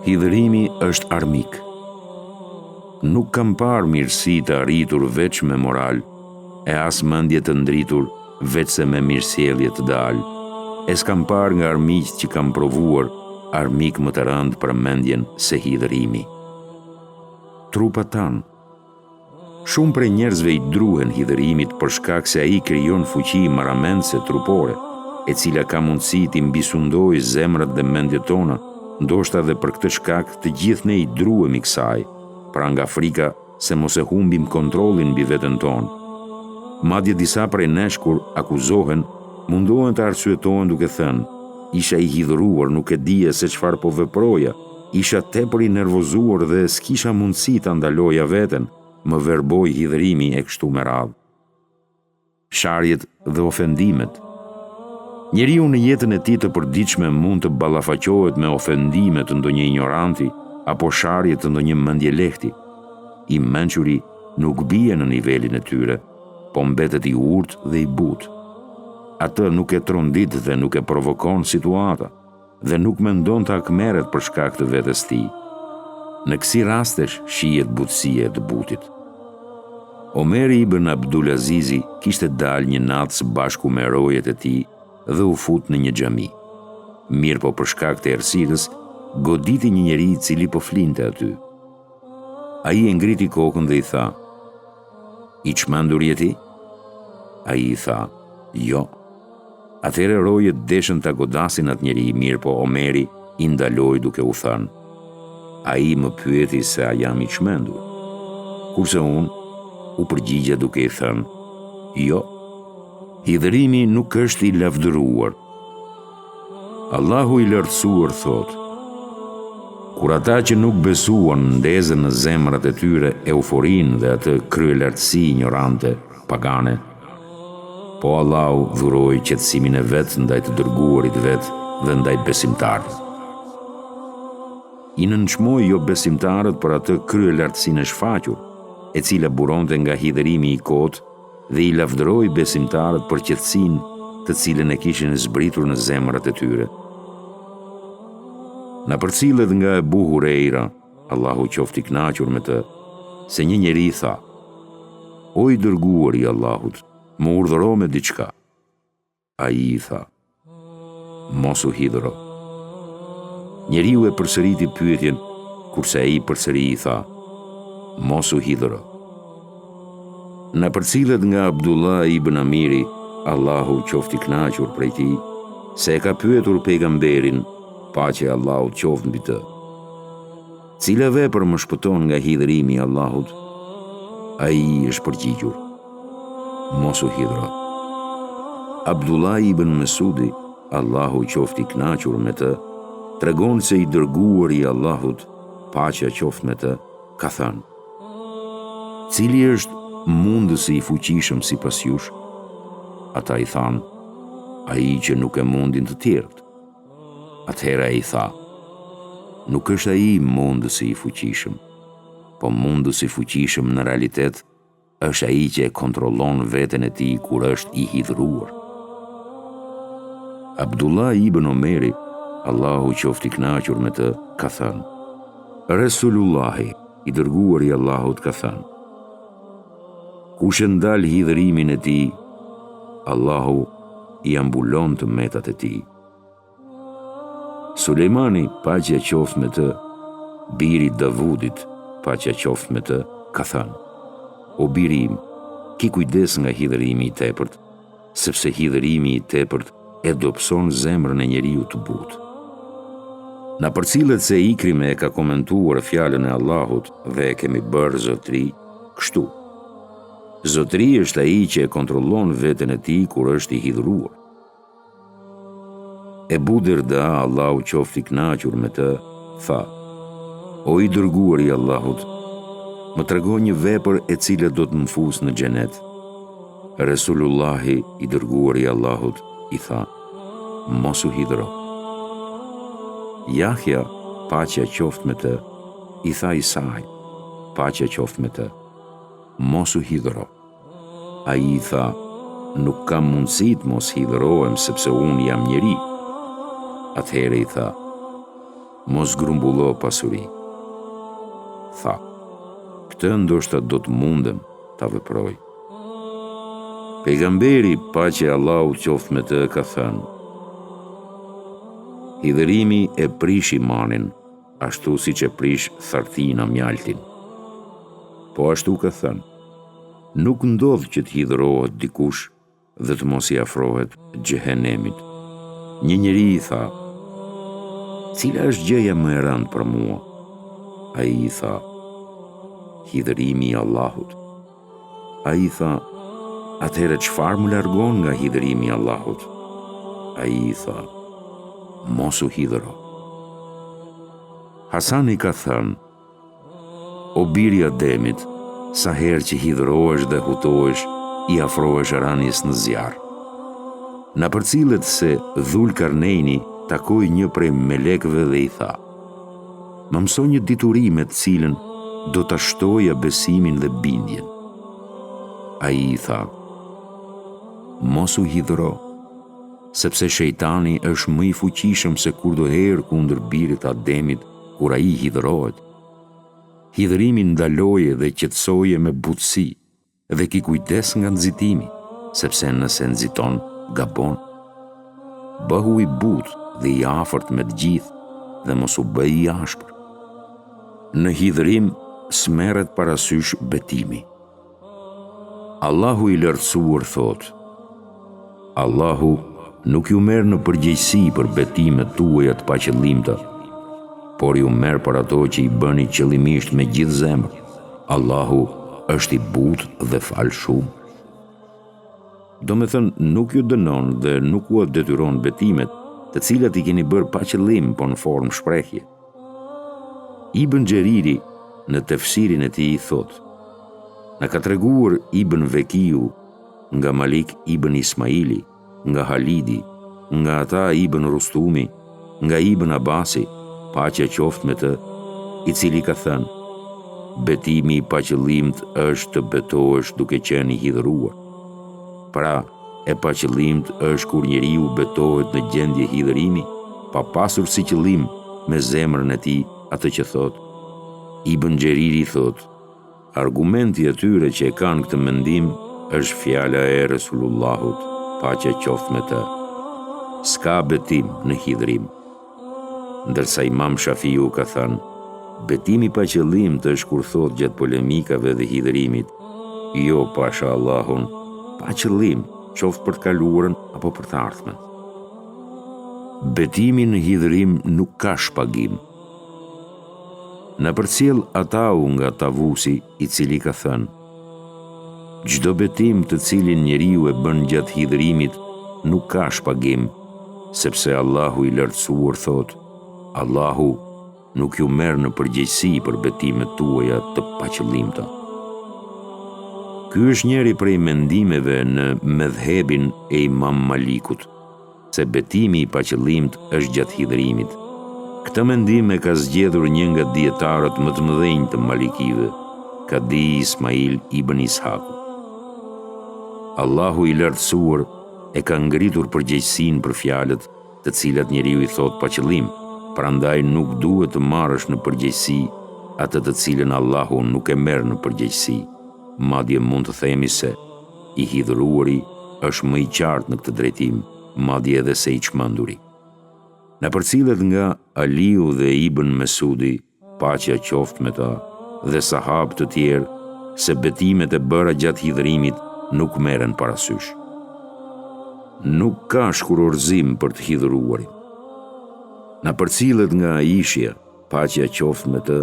Hidhërimi është armik. Nuk kam parë mirësi të arritur veç me moral, e as mendje të ndritur veç se me mirësjellje të dalë. E s'kam parë nga armiqt që kam provuar armik më të rëndë për mendjen se hidhërimi. Trupat tanë. Shumë prej njerëzve i druhen hidhërimit për shkak se ai krijon fuqi marramendse trupore, e cila ka mundësi t'i mbisundojë zemrat dhe mendjet tona, ndoshta dhe për këtë shkak të gjithë ne i druhemi kësaj, pra nga frika se mos e humbim kontrollin mbi veten tonë. Madje disa prej nesh kur akuzohen, mundohen të arsyetohen duke thënë: isha i hidhëruar, nuk e dija se çfarë po veproja, isha tepër i nervozuar dhe s'kisha mundësi ta ndaloja veten, më verboi hidhërimi e kështu me radhë. Sharjet dhe ofendimet. Njeriu në jetën e tij të përditshme mund të ballafaqohet me ofendime të ndonjë ignoranti apo sharje të ndonjë mendjelehti. I mençuri nuk bie në nivelin e tyre, po mbetet i urtë dhe i butë. Atë nuk e trondit dhe nuk e provokon situata, dhe nuk mendon të akmeret për shkak të vetes tij. Në kësi rastesh shihet butësia e të butit. Omeri ibn Abdulazizi kishte dalë një natë së bashku me rojet e tij dhe u fut në një xhami. Mirë po për shkak të errësirës, goditi një njeri i cili po flinte aty. Ai e ngriti kokën dhe i tha: "I çmendur je ti?" Ai i tha: "Jo." Atëherë rojet deshën ta godasin atë njeri, mirë po Omeri i ndaloi duke u thënë: "Ai më pyeti se a jam i çmendur." Kurse unë u përgjigja duke i thënë: "Jo." Hidhërimi nuk është i lavdëruar. Allahu i lartësuar thotë: kur ata që nuk besuan ndezën në zemrat e tyre euforinë dhe atë kryelartësi ignorante, pagane, po Allahu dhuroi qetësimin e vet ndaj të dërguarit vet dhe ndaj besimtarëve. I nënçmoi jo besimtarët për atë kryelartësinë e shfaqur, e cila buronte nga hidhërimi i kotë, dhe i lavdëroi besimtarët për qetësinë të cilën e kishin zbritur në zemrat e tyre. Na përcillet nga Ebu Hurejra, Allahu qoftë i kënaqur me të, se një njeri tha: "O i dërguari i Allahut, më urdhëro me diçka." Ai i tha: "Mos u hidhëro." Njeriu e përsëriti pyetjen, kurse ai përsëri i tha: "Mos u hidhëro." Na përcillet nga Abdullah ibn Amiri, Allahu qoftë i kënaqur prej tij, se e ka pyetur pejgamberin, paqja e Allahut qoftë mbi të: "Cila vepër më shpëton nga hidhërimi i Allahut?" Ai është përgjigjur: "Mos u hidhëro." Abdullah ibn Mesudi, Allahu qoftë i kënaqur me të, tregon se i dërguari i Allahut, paqja qoftë me të, ka thënë: "Cili është mundësi i fuqishëm sipas jush?" Ata i thanë: "Ai që nuk e mundin të tjerët." Atëherë ai tha: "Nuk është ai mundësi i fuqishëm, po mundësi i fuqishëm në realitet është ai që e kontrollon veten e tij kur është i hidhëruar." Abdullah ibn Omeri, Allahu qoftë i kënaqur me të, ka thënë: "Resulullahi, i dërguari i Allahut, ka thënë: kush e ndal hidhërimin e tij, Allahu i ambulon të metat e tij." Sulejmani, paqja qoftë me të, biri i Davudit, paqja qoftë me të, ka thënë: "O biri im, ki kujdes nga hidhërimi i tepërt, sepse hidhërimi i tepërt e dobëson zemrën e njeriu të butë." Na përcillet se Ikrime e ka komentuar fjalën e Allahut dhe e kemi bërë zotëri kështu: "Zotëri është ai që e kontrollon veten e tij kur është i hidhëruar." Ebu Derda, Allahu qoftë i kënaqur me të, tha: "O i dërguari i Allahut, më trego një vepër e cila do të më fusë në xhenet." Resulullahi, i dërguari i Allahut, i tha: "Mos u hidhëro." Jahja, paqja qoftë me të, i tha Isait, paqja qoftë me të: "Mos u hidhëro." Ai i tha: "Nuk kam mundësi të mos hidhërohem sepse unë jam njeri." Atëherë i tha: mos grumbullo pasuri. Tha, këtë ndoshta do të mundem ta veproj. Pejgamberi, paqja e Allahut qoftë me të, ka thënë: hidhërimi e prish imanin, ashtu siç e prish thartina mjaltin. Po ashtu ka thënë, nuk ndodh që të hidhërohet dikush dhe të mos i afrohet xhehenemit. Një njeri i tha: cila është gjëja më e rëndë për mua? Ai i tha: hidhërimi i Allahut. Ai i tha: atëherë çfarë më largon nga hidhërimi i Allahut? Ai i tha: mos u hidhëro. Hasani ka thënë: o biri i Ademit, sa herë që hidhërohesh dhe hutohesh, i afrohesh rënies në zjarr. Na përcillet se Dhul Karneini takoi një prej melekëve dhe i tha: më mëso një dituri me të cilën do ta shtoja besimin dhe bindjen. Ai i tha: mos u hidhëro, sepse shejtani është më i fuqishëm se kurdoherë kundër birit Ademit kur ai hidhërohet. Hidhërimi ndaloje dhe qetësoje me butësi dhe ki kujdes nga nxitimi, sepse nëse nxiton, gabon. Bëhu i butë dhe i afërt me të gjithë dhe mos u bëj i ashpër. Në hidhërim smerret parasysh betimi. Allahu i lartësuar thotë: Allahu nuk ju merr në përgjegjësi për betimet tuaja të paqëllimta, por ju merr për ato që i bëni qëllimisht me gjithë zemër. Allahu është i butë dhe fal shumë. Do me thënë, nuk ju dënon dhe nuk u detyron betimet, të cilat i keni bërë pa qëllim, po në formë shprehje. Ibn Xheriri në tefsirin e tij thotë: na ka treguar Ibn Vekiu nga Malik ibn Ismaili, nga Halidi, nga ata Ibn Rustumi, nga Ibn Abasi, paqja qoftë me të, i cili ka thënë: betimi i paqëllimt është të betohesh duke qenë i hidhëruar. Pra, e paqëllimt është kur njeriu betohet në gjendje hidhërimi, pa pasur si qëllim me zemrën e tij atë që thot. Ibn Xheriri thot: argumenti atyre që e kanë këtë mendim është fjala e Resulullahut, paqja qoftë me të: s'ka betim në hidhërim. Ndërsa Imam Shafiu ka thënë: betimi pa qëllim të është kur thot gjatë polemikave dhe hidhërimit: jo, pasha Allahun, pa qëllim, qoftë për të kaluarën apo për të ardhmen. Betimi në hidhërim nuk ka shpagim. Na përcjell Atau nga Tavusi, i cili ka thënë: çdo betim të cilin njeriu e bën gjatë hidhërimit nuk ka shpagim, sepse Allahu i lartësuar thot: Allahu nuk ju merr në përgjegjësi për betimet tuaja të paqëllimta. Ky është njëri prej mendimeve në medhhebin e Imam Malikut, se betimi i paqëllimt është gjatë hidhërimit. Këtë mendim e ka zgjedhur një nga dietarët më të mëdhenj të Malikive, Kadi Ismail ibn Ishaku. Allahu i lartësuar e ka ngritur përgjegjësinë për fjalët të cilat njeriu i thot pa qëllim, prandaj nuk duhet të marrësh në përgjegjësi atë të cilën Allahu nuk e merr në përgjegjësi. Madje mund të themi se i hidhëruari është më i qartë në këtë drejtim, madje edhe se i çmenduri. Na përcillet nga Aliu dhe Ibn Mesudi, paqja qoftë me ta, dhe sahabë të tjerë, se betimet e bëra gjatë hidhërimit nuk merren parasysh. Nuk ka shkurorzim për të hidhëruarin. Na përcillet nga Aishja, paqja qoftë me të,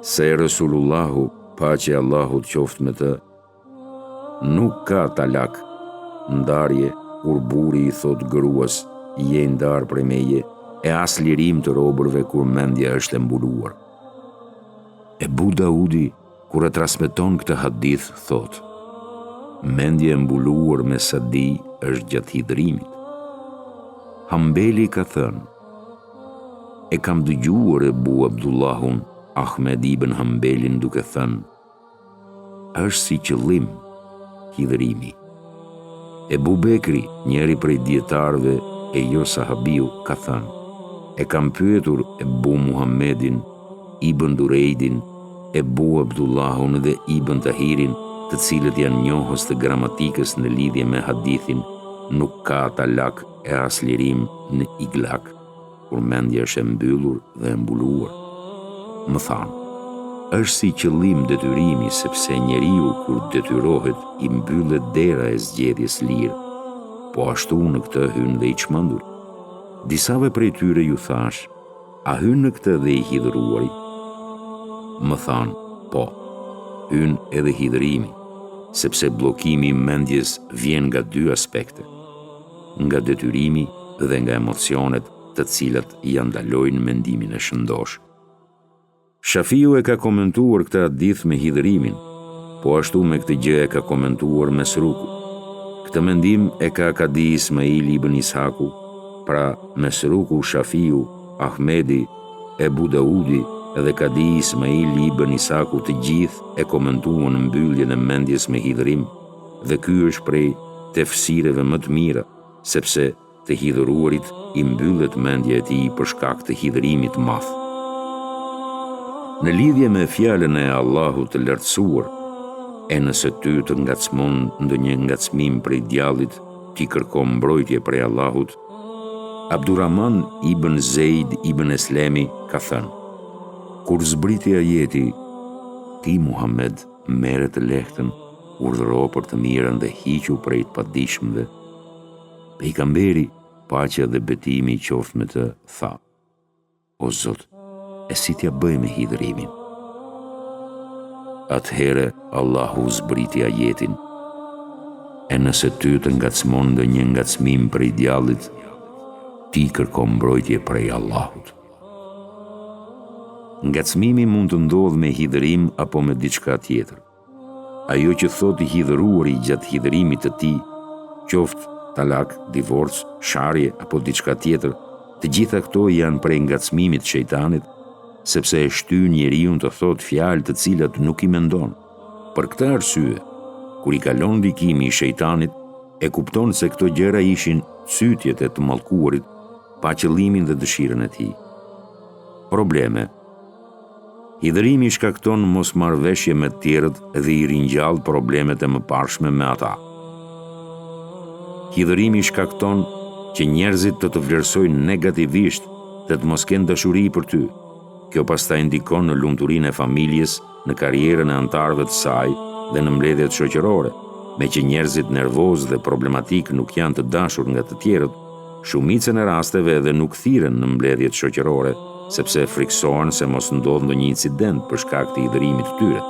se Resulullahu, paqja e Allahut qoftë me të, nuk ka talak, ndarje, kur buri i thot gruas: je ndar prej meje, e as lirim të robërve kur mendja është e mbuluar. Ebu Daudi, kur e transmeton këtë hadith, thot: mendja e mbuluar me sadi është gjatë hidhërimit. Hambeli ka thënë: e kam dëgjuar Ebu Abdullahun, Ahmed ibn Hambelin, duke thënë: është si qëllim hidhërimi. Ebu Bekri, njëri prej dietarëve e jo sahabiu, ka thënë: e kam pyetur Ebu Muhammedin, Ibn Durejdin, Ebu Abdullahun dhe Ibn Tahirin, të cilët janë njohës të gramatikës në lidhje me hadithin nuk ka talak e as lirim në iglak, kur mendja është e mbyllur dhe e mbuluar. Më thanë, është si qëllim detyrimi sepse njeriu kur detyrohet i mbyllet dera e zgjedhjes lirë, po ashtu në këtë hyn dhe i çmendur. Disave prej tyre ju thash, a hyn në këtë dhe i hidhëruari? Më thanë, po, hyn edhe hidhërimi, sepse bllokimi i mendjes vjen nga dy aspekte, nga detyrimi dhe nga emocionet të cilat ja ndalojnë mendimin e shëndosh. Shafiu e ka komentuar këtë hadith me hidhërimin, po ashtu me këtë gjë e ka komentuar Mesruku. Këtë mendim e ka Kadi Ismaili ibn Ishaku, pra Mesruku, Shafiu, Ahmedi, Ebu Daudi dhe Kadi Ismaili ibn Ishaku të gjithë e komentuan mbylljen e mendjes me hidhërim, dhe ky është prej tefsireve më të mira, sepse të hidhëruarit i mbyllet mendja e tij për shkak të hidhërimit të madh. Në lidhje me fjalën e Allahut të lartësuar, e nëse ty të ngacmon ndonjë ngacmim prej djallit, ti kërko mbrojtje prej Allahut, Abdurrahman ibn Zeid ibn Eslemi ka thënë, kur zbriti ajeti, ti Muhammed merre të lehtën, urdhëro për të mirën dhe hiqu prej të padijshmëve. Pejgamberi, paqja dhe betimi qoftë me të, tha, o Zot, e si t'ja bëj me hidhërimin? Atëhere Allahu zbriti ajetin, e nëse ty të ngacmon ndonjë ngacmim prej djallit, ti kërko mbrojtje prej Allahut. Ngacmimi mund të ndodhë me hidhërim apo me diçka tjetër. Ajo që thot i hidhëruari gjatë hidhërimit të tij, qoftë talak, divorc, sharje apo diçka tjetër, të gjitha këto janë prej ngacmimit të shejtanit, sepse e shtyn njeriu të thot fjalë të cilat nuk i mendon. Për këtë arsye, kur i kalon ndikimi i shejtanit, e kupton se këto gjëra ishin cytjet e të mallkuarit pa qëllimin dhe dëshirën e tij. Probleme. Hidhërimi shkakton mosmarrveshje me të tjerët dhe i ringjall problemet e mëparshme me ata. Hidhërimi shkakton që njerëzit të vlerësojnë negativisht dhe të mos kenë dashuri për ty. Kjo pastaj ndikon në lumturinë e familjes, në karrierën e anëtarëve të saj dhe në mbledhjet shoqërore. Me që njerëzit nervoz dhe problematik nuk janë të dashur nga të tjerët, shumicën e rasteve edhe nuk thirren në mbledhjet shoqërore, sepse friksohen se mos ndodh ndonjë incident për shkak të hidhërimit të tyre.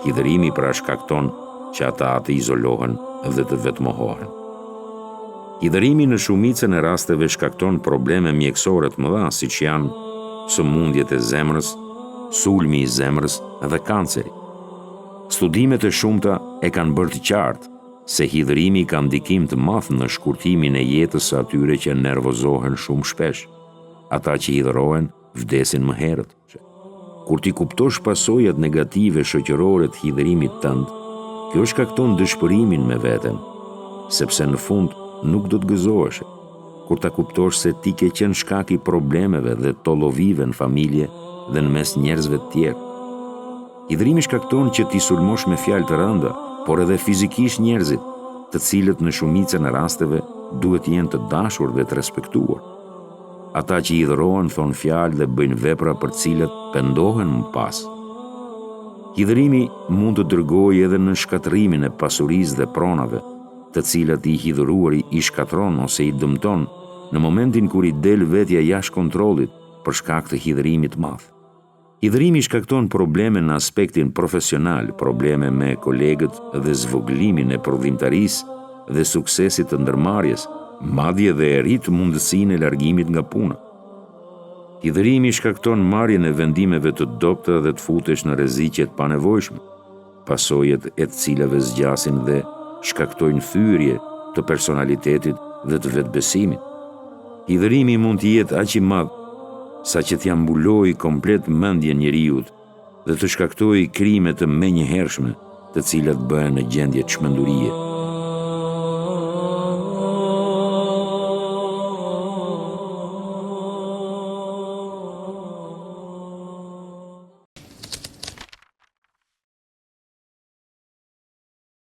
Hidhërimi pra shkakton që ata të izolohen dhe të vetmohohen. Hidhërimi në shumicën e rasteve shkakton probleme mjekësore të mëdha, siç janë sëmundjet e zemrës, sulmi i zemrës dhe kanceri. Studimet e shumta e kanë bërë të qartë se hidhërimi ka ndikim të madh në shkurtimin e jetës së atyre që nervozohen shumë shpesh. Ata që hidhërohen vdesin më herët. Kur ti kuptosh pasojat negative shoqërore të hidhërimit tënd, kjo shkakton dëshpërimin me veten, sepse në fund nuk do të gëzohesh. Kur ta kuptosh se ti ke qenë shkak i problemeve dhe tollovive në familje dhe në mes njerëzve të tjerë. Hidhërimi shkakton që ti sulmosh me fjalë të rënda, por edhe fizikisht njerëzit, të cilët në shumicën e rasteve duhet të jenë të dashur dhe të respektuar. Ata që hidhërohen thon fjalë dhe bëjnë vepra për të cilat pendohen më pas. Hidhërimi mund të dërgojë edhe në shkatërimin e pasurisë dhe pronave, të cilat i hidhëruari i shkatron ose i dëmton në momentin kur i del vetja jashtë kontrollit për shkak të hidhërimit të madh. Hidhërimi shkakton probleme në aspektin profesional, probleme me kolegët dhe zvoglimin e prodhimtarisë dhe suksesit të ndërmarrjes, madje dhe e rrit mundësinë e largimit nga puna. Hidhërimi shkakton marrjen e vendimeve të dobta dhe të futesh në rreziqe të panevojshme, pasojat e të cilave zgjasin dhe shkaktojnë thyrje të personalitetit dhe të vetbesimit. Hidhërimi mund të jetë aq i madh sa që t'ja mbulojë komplet mendjen njeriut dhe të shkaktojë krime të menjëhershme, të cilat bëhen në gjendje çmendurie.